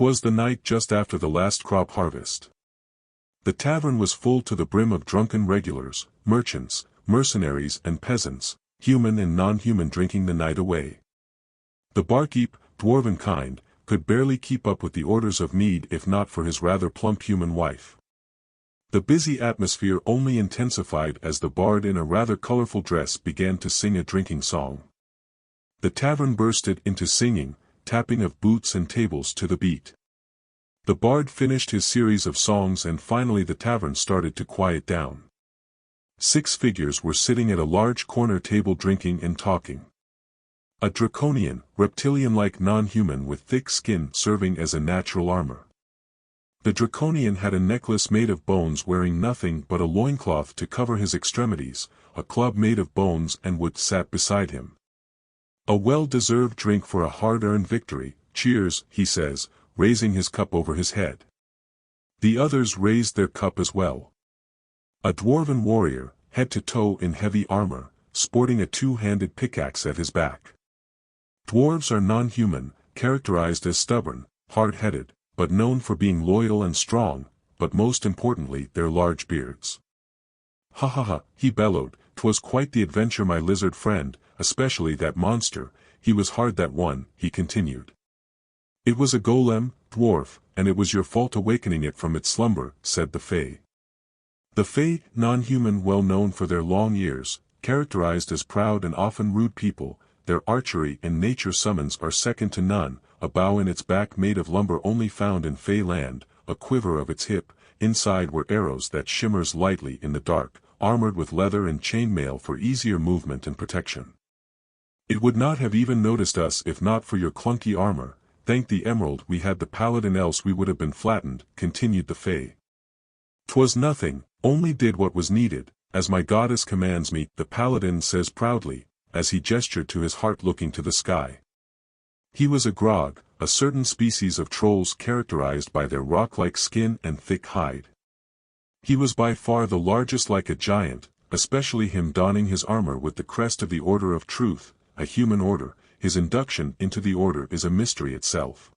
'Twas the night just after the last crop harvest. The tavern was full to the brim of drunken regulars, merchants, mercenaries and peasants, human and non-human drinking the night away. The barkeep, dwarven kind, could barely keep up with the orders of mead if not for his rather plump human wife. The busy atmosphere only intensified as the bard in a rather colorful dress began to sing a drinking song. The tavern bursted into singing, tapping of boots and tables to the beat. The bard finished his series of songs and finally the tavern started to quiet down. 6 figures were sitting at a large corner table drinking and talking. A draconian, reptilian-like non-human with thick skin serving as a natural armor. The draconian had a necklace made of bones wearing nothing but a loincloth to cover his extremities, a club made of bones and wood sat beside him. A well-deserved drink for a hard-earned victory, cheers, he says, raising his cup over his head. The others raised their cup as well. A dwarven warrior, head to toe in heavy armor, sporting a 2-handed pickaxe at his back. Dwarves are non-human, characterized as stubborn, hard-headed, but known for being loyal and strong, but most importantly their large beards. Ha ha ha, he bellowed, 'twas quite the adventure my lizard friend, especially that monster, he was hard that one, he continued. It was a golem, dwarf, and it was your fault awakening it from its slumber, said the Fae. The Fae, non-human well known for their long ears, characterized as proud and often rude people, their archery and nature summons are second to none, a bow in its back made of lumber only found in Fae land, a quiver of its hip, inside were arrows that shimmers lightly in the dark, armored with leather and chainmail for easier movement and protection. It would not have even noticed us if not for your clunky armor, thank the emerald we had the paladin else we would have been flattened, continued the Fae. 'Twas nothing, only did what was needed, as my goddess commands me, the paladin says proudly, as he gestured to his heart looking to the sky. He was a grog, a certain species of trolls characterized by their rock-like skin and thick hide. He was by far the largest like a giant, especially him donning his armor with the crest of the Order of Truth, a human order, his induction into the order is a mystery itself.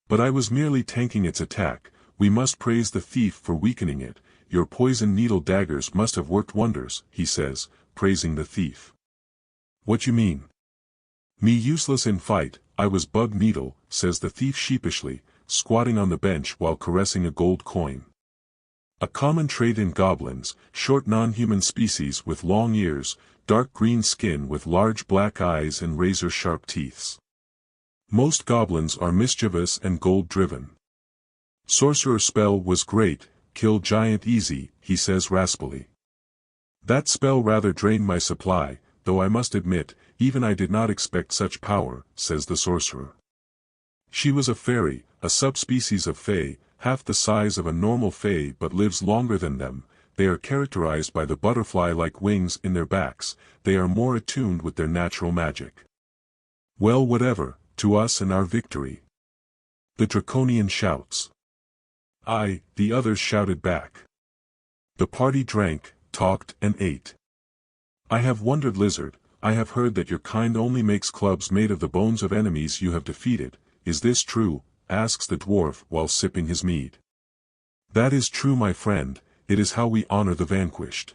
But I was merely tanking its attack, we must praise the thief for weakening it, your poison needle daggers must have worked wonders, he says, praising the thief. What you mean? Me useless in fight, I was bug needle, says the thief sheepishly, squatting on the bench while caressing a gold coin. A common trait in goblins, short non-human species with long ears, dark green skin with large black eyes and razor-sharp teeth. Most goblins are mischievous and gold-driven. Sorcerer spell was great, kill giant easy, he says raspily. That spell rather drained my supply, though I must admit, even I did not expect such power, says the sorcerer. She was a fairy, a subspecies of Fae, half the size of a normal Fae but lives longer than them. They are characterized by the butterfly-like wings in their backs, they are more attuned with their natural magic. Well whatever, to us and our victory. The draconian shouts. Aye, the others shouted back. The party drank, talked and ate. I have wondered, lizard, I have heard that your kind only makes clubs made of the bones of enemies you have defeated, is this true? Asks the dwarf while sipping his mead. That is true my friend, it is how we honor the vanquished.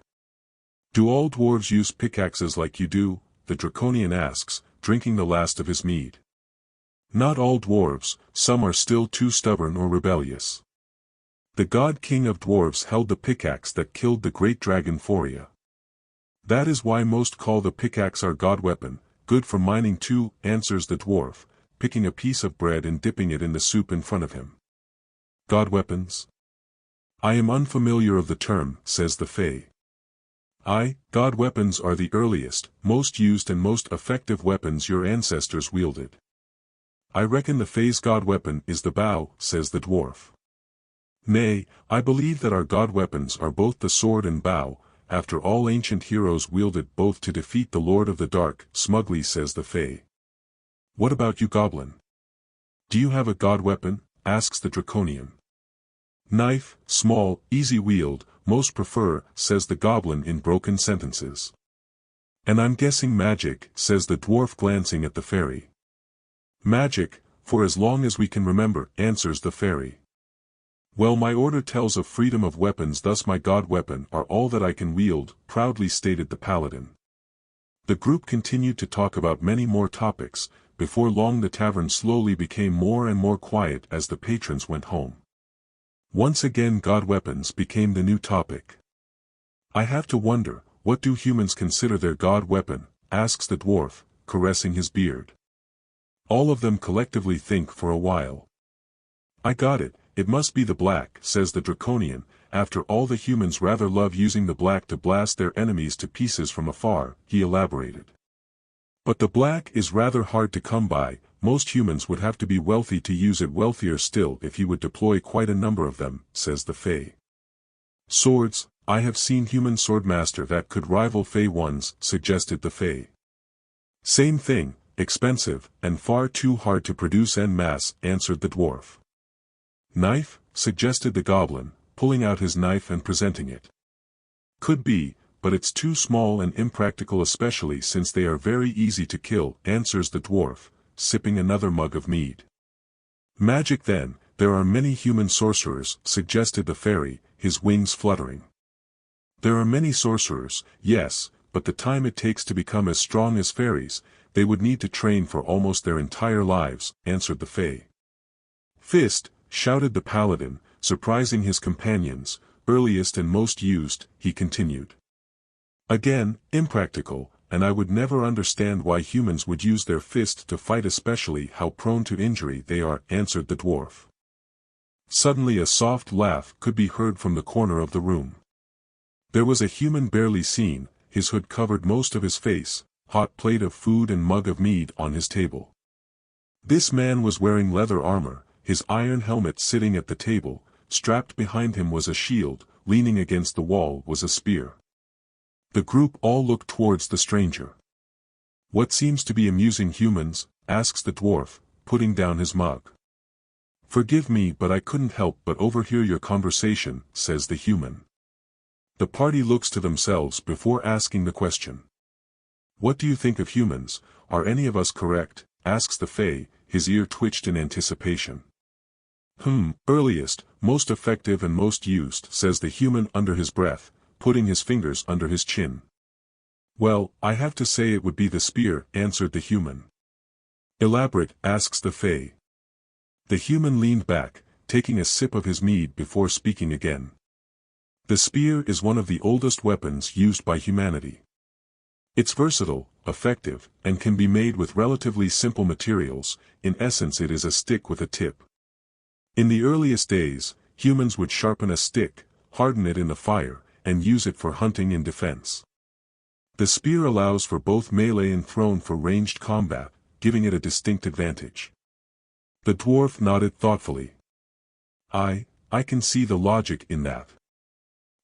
Do all dwarves use pickaxes like you do? The draconian asks, drinking the last of his mead. Not all dwarves, some are still too stubborn or rebellious. The god king of dwarves held the pickaxe that killed the great dragon Phoria. That is why most call the pickaxe our god weapon, good for mining too, answers the dwarf, picking a piece of bread and dipping it in the soup in front of him. God weapons? I am unfamiliar of the term, says the Fae. Aye, god weapons are the earliest, most used and most effective weapons your ancestors wielded. I reckon the Fae's god weapon is the bow, says the dwarf. Nay, I believe that our god weapons are both the sword and bow, after all ancient heroes wielded both to defeat the Lord of the Dark, smugly says the Fae. What about you goblin? Do you have a god weapon? Asks the draconian. Knife, small, easy wield, most prefer, says the goblin in broken sentences. And I'm guessing magic, says the dwarf glancing at the fairy. Magic, For as long as we can remember, answers the fairy. Well, my order tells of freedom of weapons, thus my god weapon are all that I can wield, proudly stated the paladin. The group continued to talk about many more topics. Before long the tavern slowly became more and more quiet as the patrons went home. Once again god weapons became the new topic. I have to wonder, what do humans consider their god weapon, asks the dwarf, caressing his beard. All of them collectively think for a while. I got it, it must be the black, says the draconian. After all, the humans rather love using the black to blast their enemies to pieces from afar, he elaborated. But the black is rather hard to come by. Most humans would have to be wealthy to use it, wealthier still if he would deploy quite a number of them, says the Fae. Swords, I have seen human swordmaster that could rival Fae ones, suggested the Fae. Same thing, expensive, and far too hard to produce en masse, answered the dwarf. Knife, suggested the goblin, pulling out his knife and presenting it. Could be, but it's too small and impractical, especially since they are very easy to kill, answers the dwarf, sipping another mug of mead. Magic then, there are many human sorcerers, suggested the fairy, his wings fluttering. There are many sorcerers, yes, but the time it takes to become as strong as fairies, they would need to train for almost their entire lives, answered the Fae. Fist, shouted the paladin, surprising his companions, earliest and most used, he continued. Again, impractical, and I would never understand why humans would use their fist to fight, especially how prone to injury they are, answered the dwarf. Suddenly a soft laugh could be heard from the corner of the room. There was a human barely seen, his hood covered most of his face, hot plate of food and mug of mead on his table. This man was wearing leather armor, his iron helmet sitting at the table, strapped behind him was a shield, leaning against the wall was a spear. The group all looked towards the stranger. What seems to be amusing humans, asks the dwarf, putting down his mug. Forgive me, but I couldn't help but overhear your conversation, says the human. The party looks to themselves before asking the question. What do you think of humans, are any of us correct, asks the Fae, his ear twitched in anticipation. Earliest, most effective and most used, says the human under his breath, putting his fingers under his chin. Well, I have to say it would be the spear, answered the human. Elaborate, asks the Fae. The human leaned back, taking a sip of his mead before speaking again. The spear is one of the oldest weapons used by humanity. It's versatile, effective, and can be made with relatively simple materials. In essence, it is a stick with a tip. In the earliest days, humans would sharpen a stick, harden it in the fire, and use it for hunting and defense. The spear allows for both melee and thrown for ranged combat, giving it a distinct advantage. The dwarf nodded thoughtfully. I can see the logic in that.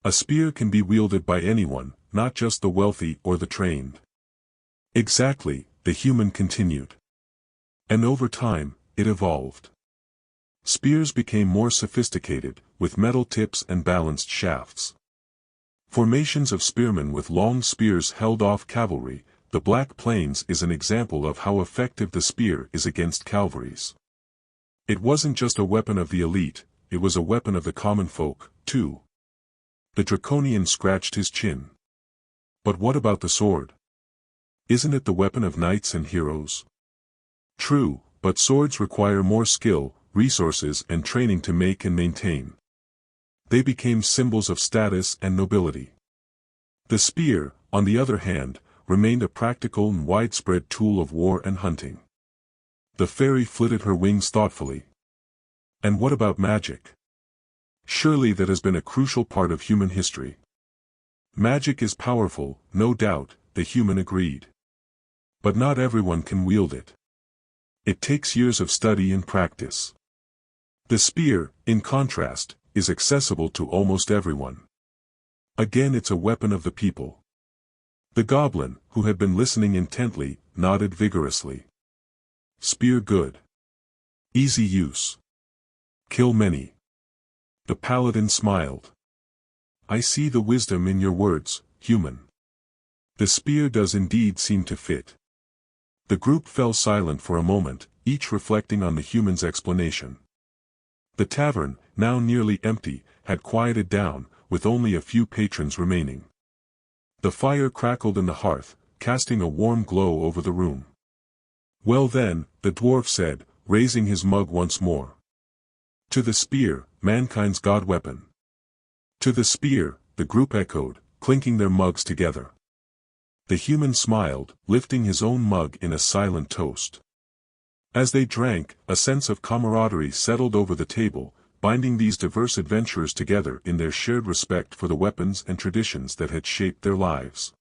A spear can be wielded by anyone, not just the wealthy or the trained. Exactly, the human continued. And over time, it evolved. Spears became more sophisticated, with metal tips and balanced shafts. Formations of spearmen with long spears held off cavalry. The Black Plains is an example of how effective the spear is against cavalries. It wasn't just a weapon of the elite, it was a weapon of the common folk, too. The draconian scratched his chin. But what about the sword? Isn't it the weapon of knights and heroes? True, but swords require more skill, resources and training to make and maintain. They became symbols of status and nobility. The spear, on the other hand, remained a practical and widespread tool of war and hunting. The fairy flitted her wings thoughtfully. And what about magic? Surely that has been a crucial part of human history. Magic is powerful, no doubt, the human agreed. But not everyone can wield it. It takes years of study and practice. The spear, in contrast, is accessible to almost everyone. Again, it's a weapon of the people. The goblin, who had been listening intently, nodded vigorously. Spear good. Easy use. Kill many. The paladin smiled. I see the wisdom in your words, human. The spear does indeed seem to fit. The group fell silent for a moment, each reflecting on the human's explanation. The tavern, now nearly empty, had quieted down, with only a few patrons remaining. The fire crackled in the hearth, casting a warm glow over the room. "Well then," the dwarf said, raising his mug once more. "To the spear, mankind's god weapon." "To the spear," the group echoed, clinking their mugs together. The human smiled, lifting his own mug in a silent toast. As they drank, a sense of camaraderie settled over the table, binding these diverse adventurers together in their shared respect for the weapons and traditions that had shaped their lives.